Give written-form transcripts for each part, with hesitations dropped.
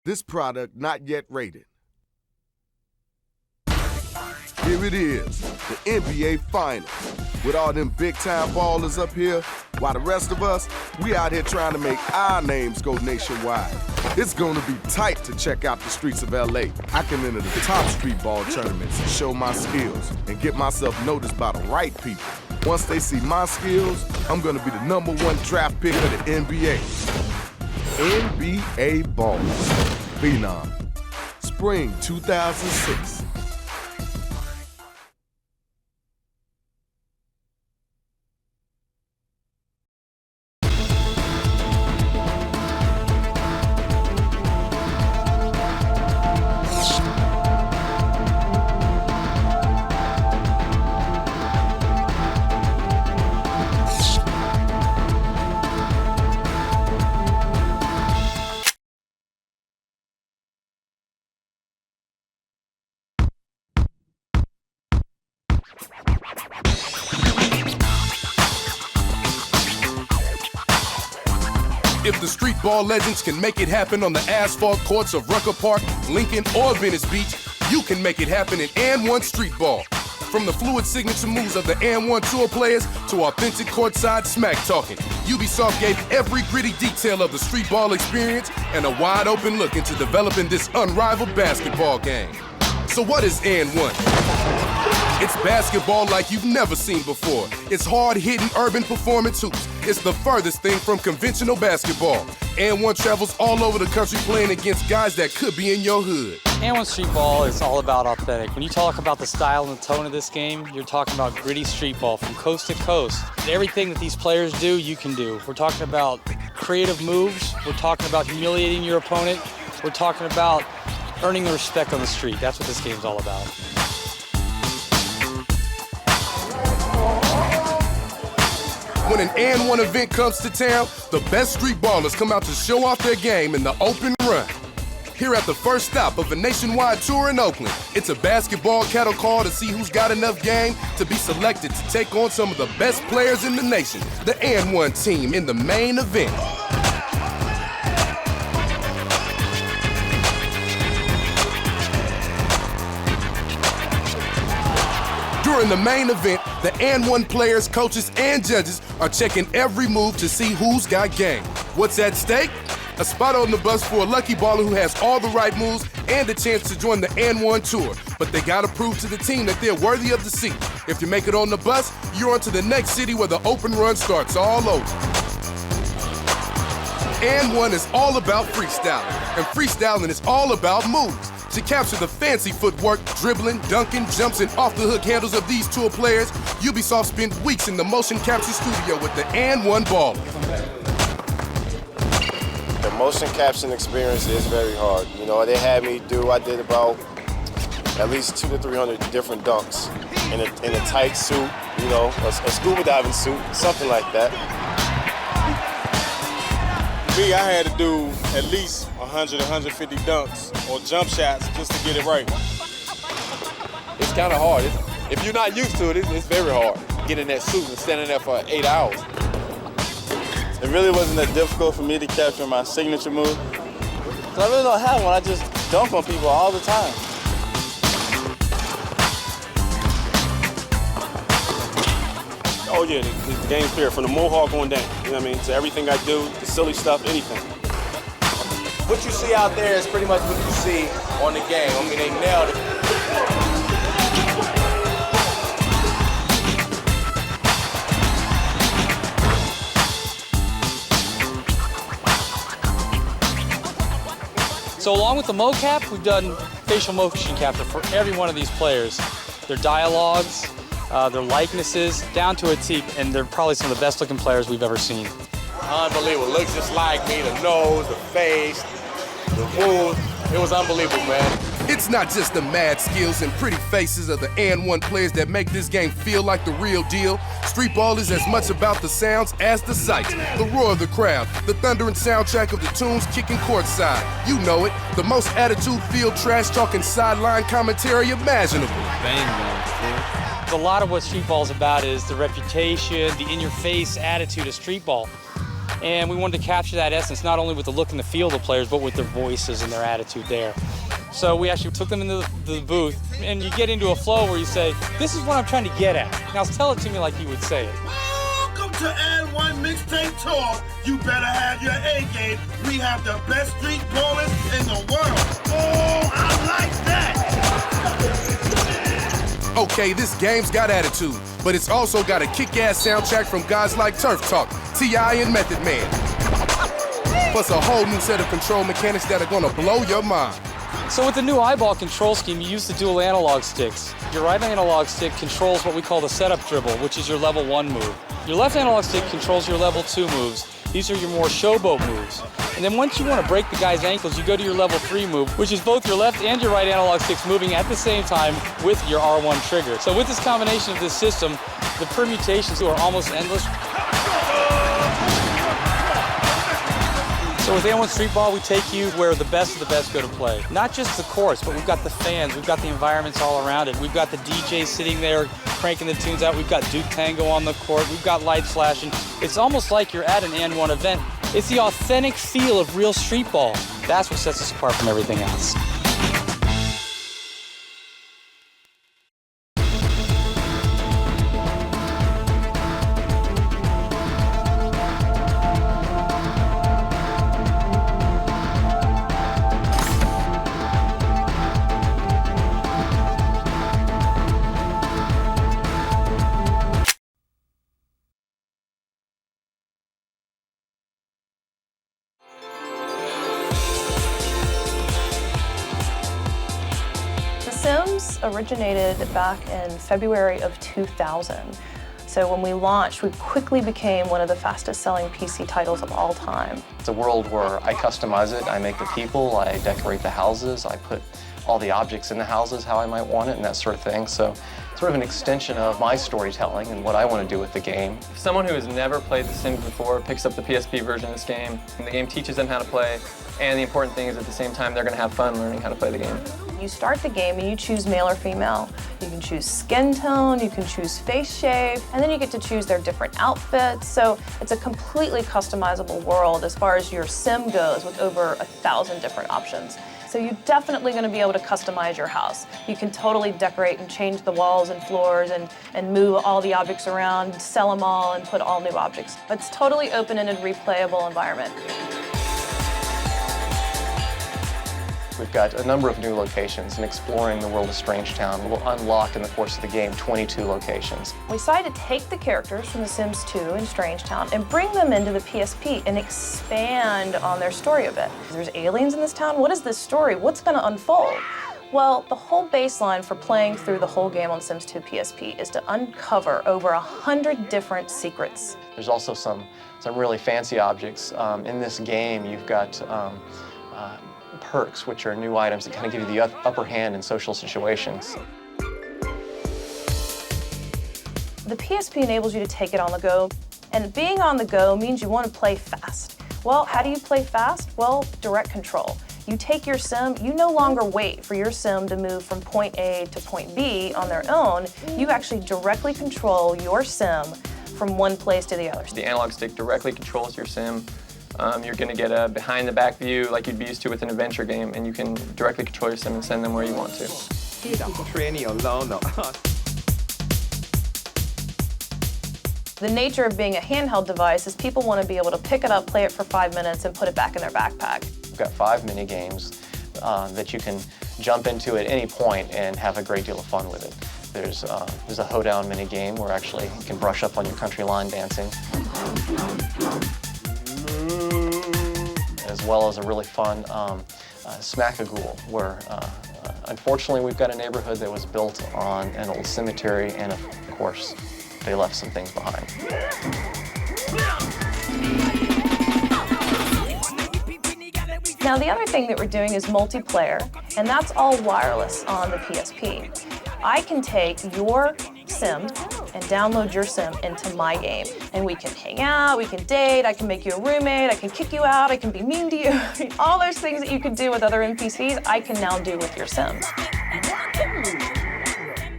This product not yet rated. Here it is, the NBA Finals. With all them big-time ballers up here, while the rest of us, we out here trying to make our names go nationwide. It's gonna be tight to check out the streets of LA. I can enter the top streetball tournaments and show my skills and get myself noticed by the right people. Once they see my skills, I'm gonna be the #1 draft pick of the NBA. NBA Ballers. Phenom. Spring 2006. If the streetball legends can make it happen on the asphalt courts of Rucker Park, Lincoln, or Venice Beach, you can make it happen in &1 Streetball. From the fluid signature moves of the &1 Tour players to authentic courtside smack talking, Ubisoft gave every gritty detail of the streetball experience and a wide open look into developing this unrivaled basketball game. So what is &1? It's basketball like you've never seen before. It's hard-hitting urban performance hoops. It's the furthest thing from conventional basketball. &1 travels all over the country playing against guys that could be in your hood. &1 Streetball is all about authentic. When you talk about the style and the tone of this game, you're talking about gritty streetball from coast to coast. Everything that these players do, you can do. We're talking about creative moves. We're talking about humiliating your opponent. We're talking about earning the respect on the street. That's what this game's all about. When an &1 event comes to town, the best street ballers come out to show off their game in the open run. Here at the first stop of a nationwide tour in Oakland, it's a basketball cattle call to see who's got enough game to be selected to take on some of the best players in the nation, the &1 team in the main event. During the main event, the &1 players, coaches, and judges are checking every move to see who's got game. What's at stake? A spot on the bus for a lucky baller who has all the right moves and a chance to join the &1 tour. But they gotta prove to the team that they're worthy of the seat. If you make it on the bus, you're on to the next city where the open run starts all over. &1 is all about freestyling, and freestyling is all about moves. To capture the fancy footwork, dribbling, dunking, jumps, and off-the-hook handles of these tour players, Ubisoft spent weeks in the motion capture studio with the &1 ballers. The motion caption experience is very hard. You know, they had me I did about at least 200 to 300 different dunks in a tight suit, you know, a scuba diving suit, something like that. Me, I had to do at least 100, 150 dunks or jump shots just to get it right. It's kind of hard. If you're not used to it, it's very hard. Getting in that suit and standing there for 8 hours. It really wasn't that difficult for me to capture my signature move. I really don't have one. I just dunk on people all the time. Oh yeah, the game's fair from the mohawk on down. You know what I mean? So everything I do, the silly stuff, anything. What you see out there is pretty much what you see on the game. I mean, they nailed it. So along with the mocap, we've done facial motion capture for every one of these players. Their dialogues, their likenesses, down to a T, and they're probably some of the best looking players we've ever seen. Unbelievable. Looks just like me, the nose, the face, the moves. It was unbelievable, man. It's not just the mad skills and pretty faces of the &1 players that make this game feel like the real deal. Streetball is as much about the sounds as the sights. The roar of the crowd, the thundering soundtrack of the tunes kicking courtside. You know it, the most attitude-filled, trash-talking sideline commentary imaginable. A lot of what streetball's about is the reputation, the in-your-face attitude of streetball. And we wanted to capture that essence, not only with the look and the feel of the players, but with their voices and their attitude there. So we actually took them into the booth, and you get into a flow where you say, this is what I'm trying to get at. Now tell it to me like you would say it. Welcome to And1 Mixtape Tour. You better have your A game. We have the best street ballers in the world. Oh, I like that. Okay, this game's got attitude, but it's also got a kick-ass soundtrack from guys like Turf Talk, T.I. and Method Man. Plus a whole new set of control mechanics that are gonna blow your mind. So with the new eyeball control scheme, you use the dual analog sticks. Your right analog stick controls what we call the setup dribble, which is your level 1 move. Your left analog stick controls your level 2 moves. These are your more showboat moves. And then once you want to break the guy's ankles, you go to your level 3 move, which is both your left and your right analog sticks moving at the same time with your R1 trigger. So with this combination of this system, the permutations are almost endless. So with And1 Streetball, we take you where the best of the best go to play. Not just the courts, but we've got the fans, we've got the environments all around it. We've got the DJ sitting there cranking the tunes out. We've got Duke Tango on the court. We've got lights flashing. It's almost like you're at an And1 event. It's the authentic feel of real streetball. That's what sets us apart from everything else. Sims originated back in February of 2000. So when we launched, we quickly became one of the fastest selling PC titles of all time. It's a world where I customize it, I make the people, I decorate the houses, I put all the objects in the houses how I might want it and that sort of thing. So it's sort of an extension of my storytelling and what I want to do with the game. If someone who has never played The Sims before picks up the PSP version of this game, and the game teaches them how to play, and the important thing is at the same time they're going to have fun learning how to play the game. You start the game and you choose male or female. You can choose skin tone, you can choose face shape, and then you get to choose their different outfits. So it's a completely customizable world as far as your sim goes, with over 1,000 different options. So you're definitely going to be able to customize your house. You can totally decorate and change the walls and floors and move all the objects around, sell them all, and put all new objects. It's totally open-ended, replayable environment. We've got a number of new locations, and exploring the world of Strangetown will unlock in the course of the game 22 locations. We decided to take the characters from The Sims 2 and Strangetown and bring them into the PSP and expand on their story a bit. There's aliens in this town. What is this story? What's going to unfold? Well, the whole baseline for playing through the whole game on Sims 2 PSP is to uncover over 100 different secrets. There's also some really fancy objects. In this game, you've got perks, which are new items that kind of give you the upper hand in social situations. The PSP enables you to take it on the go, and being on the go means you want to play fast. Well, how do you play fast? Well, direct control. You take your sim, you no longer wait for your sim to move from point A to point B on their own. You actually directly control your sim from one place to the other. The analog stick directly controls your sim. You're going to get a behind-the-back view like you'd be used to with an adventure game, and you can directly control your sim and send them where you want to. The nature of being a handheld device is people want to be able to pick it up, play it for 5 minutes, and put it back in their backpack. We've got 5 mini games that you can jump into at any point and have a great deal of fun with it. There's a hoedown mini game where actually you can brush up on your country line dancing, as well as a really fun Smack-a-Ghoul, where unfortunately we've got a neighborhood that was built on an old cemetery, and of course they left some things behind. Now the other thing that we're doing is multiplayer, and that's all wireless on the PSP. I can take your sim and download your sim into my game, and we can hang out, we can date, I can make you a roommate, I can kick you out, I can be mean to you. All those things that you can do with other NPCs, I can now do with your sim.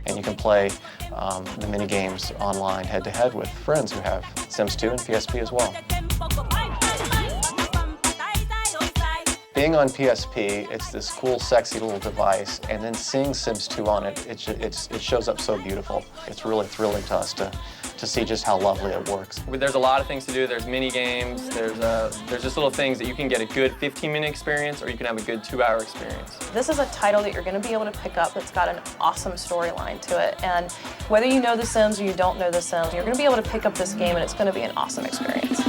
And you can play the mini games online head-to-head with friends who have Sims 2 and PSP as well. Being on PSP, it's this cool, sexy little device, and then seeing Sims 2 on it, it shows up so beautiful. It's really thrilling to us to see just how lovely it works. There's a lot of things to do. There's mini games. There's just little things that you can get a good 15-minute experience, or you can have a good 2-hour experience. This is a title that you're going to be able to pick up that's got an awesome storyline to it. And whether you know The Sims or you don't know The Sims, you're going to be able to pick up this game and it's going to be an awesome experience.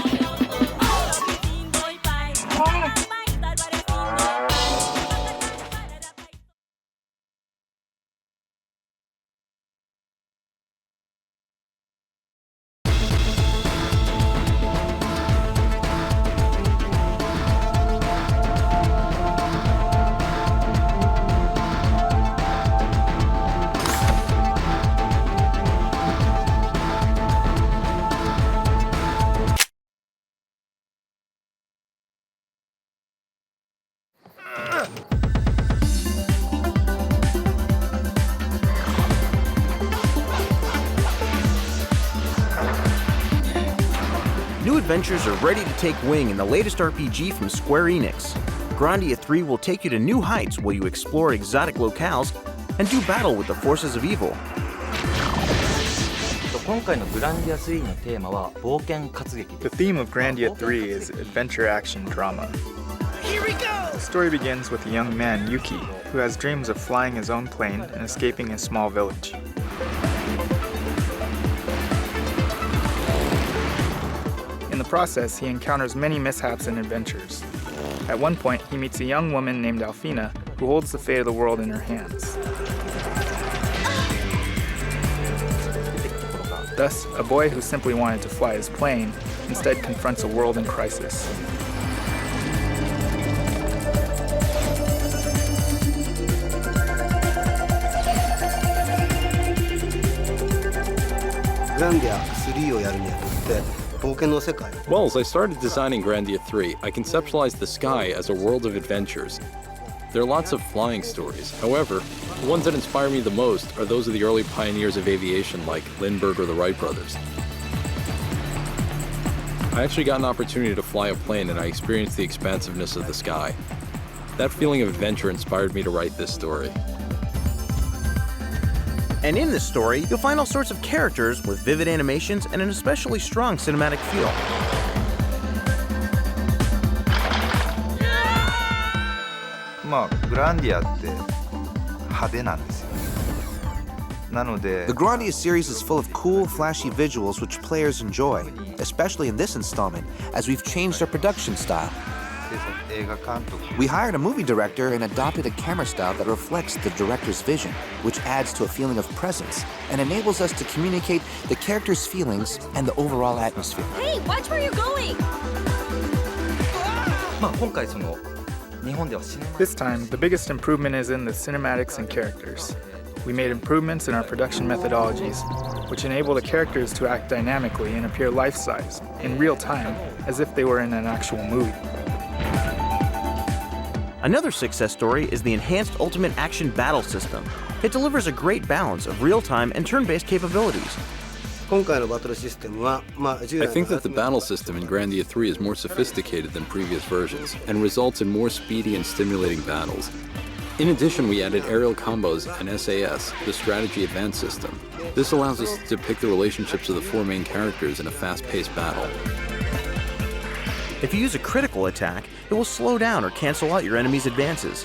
New adventures are ready to take wing in the latest RPG from Square Enix. Grandia 3 will take you to new heights while you explore exotic locales and do battle with the forces of evil. 今回のグランディア3のテーマは冒険活劇です。 The theme of Grandia 3 is adventure action drama. Here we go! The story begins with a young man, Yuki, who has dreams of flying his own plane and escaping a small village. In the process, he encounters many mishaps and adventures. At one point, he meets a young woman named Alfina, who holds the fate of the world in her hands. Thus, a boy who simply wanted to fly his plane instead confronts a world in crisis. Grandia 3をやるにあたって冒険の世界 Well, as I started designing Grandia 3, I conceptualized the sky as a world of adventures. There are lots of flying stories. However, the ones that inspire me the most are those of the early pioneers of aviation like Lindbergh or the Wright brothers. I actually got an opportunity to fly a plane and I experienced the expansiveness of the sky. That feeling of adventure inspired me to write this story. And in this story, you'll find all sorts of characters with vivid animations and an especially strong cinematic feel. The Grandia series is full of cool, flashy visuals which players enjoy, especially in this installment, as we've changed our production style. We hired a movie director and adopted a camera style that reflects the director's vision, which adds to a feeling of presence and enables us to communicate the character's feelings and the overall atmosphere. Hey, watch where you're going! This time, the biggest improvement is in the cinematics and characters. We made improvements in our production methodologies, which enable the characters to act dynamically and appear life-size, in real time, as if they were in an actual movie. Another success story is the enhanced Ultimate Action Battle system. It delivers a great balance of real-time and turn-based capabilities. I think that the battle system in Grandia 3 is more sophisticated than previous versions and results in more speedy and stimulating battles. In addition, we added aerial combos and SAS, the strategy advance system. This allows us to depict the relationships of the four main characters in a fast-paced battle. If you use a critical attack, it will slow down or cancel out your enemy's advances.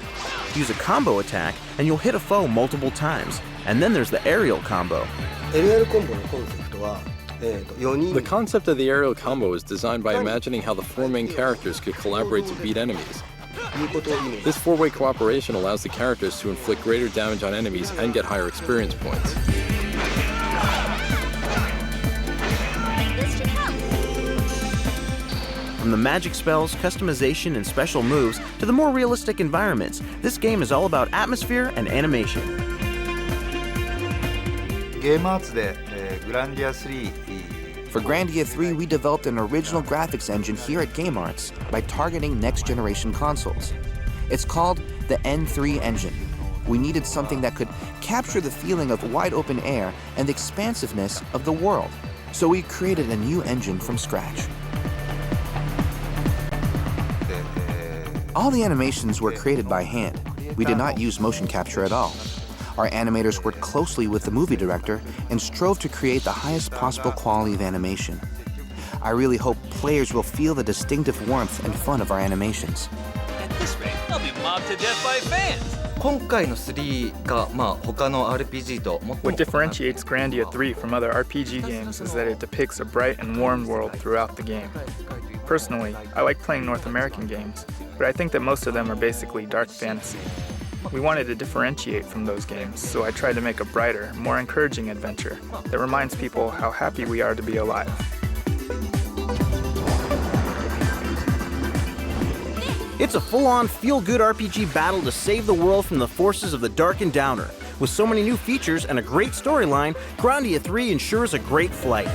Use a combo attack, and you'll hit a foe multiple times. And then there's the aerial combo. The concept of the aerial combo is designed by imagining how the four main characters could collaborate to beat enemies. This four-way cooperation allows the characters to inflict greater damage on enemies and get higher experience points. From the magic spells, customization, and special moves to the more realistic environments, this game is all about atmosphere and animation. For Grandia 3, we developed an original graphics engine here at Game Arts by targeting next-generation consoles. It's called the N3 engine. We needed something that could capture the feeling of wide open air and the expansiveness of the world. So we created a new engine from scratch. All the animations were created by hand. We did not use motion capture at all. Our animators worked closely with the movie director and strove to create the highest possible quality of animation. I really hope players will feel the distinctive warmth and fun of our animations. At this rate, I'll be mobbed to death by fans. 今回の3が、他の RPG と最も What differentiates Grandia 3 from other RPG games is that it depicts a bright and warm world throughout the game. Personally, I like playing North American games, but I think that most of them are basically dark fantasy. We wanted to differentiate from those games, so I tried to make a brighter, more encouraging adventure that reminds people how happy we are to be alive. It's a full-on, feel-good RPG battle to save the world from the forces of the Dark and Downer. With so many new features and a great storyline, Grandia 3 ensures a great flight.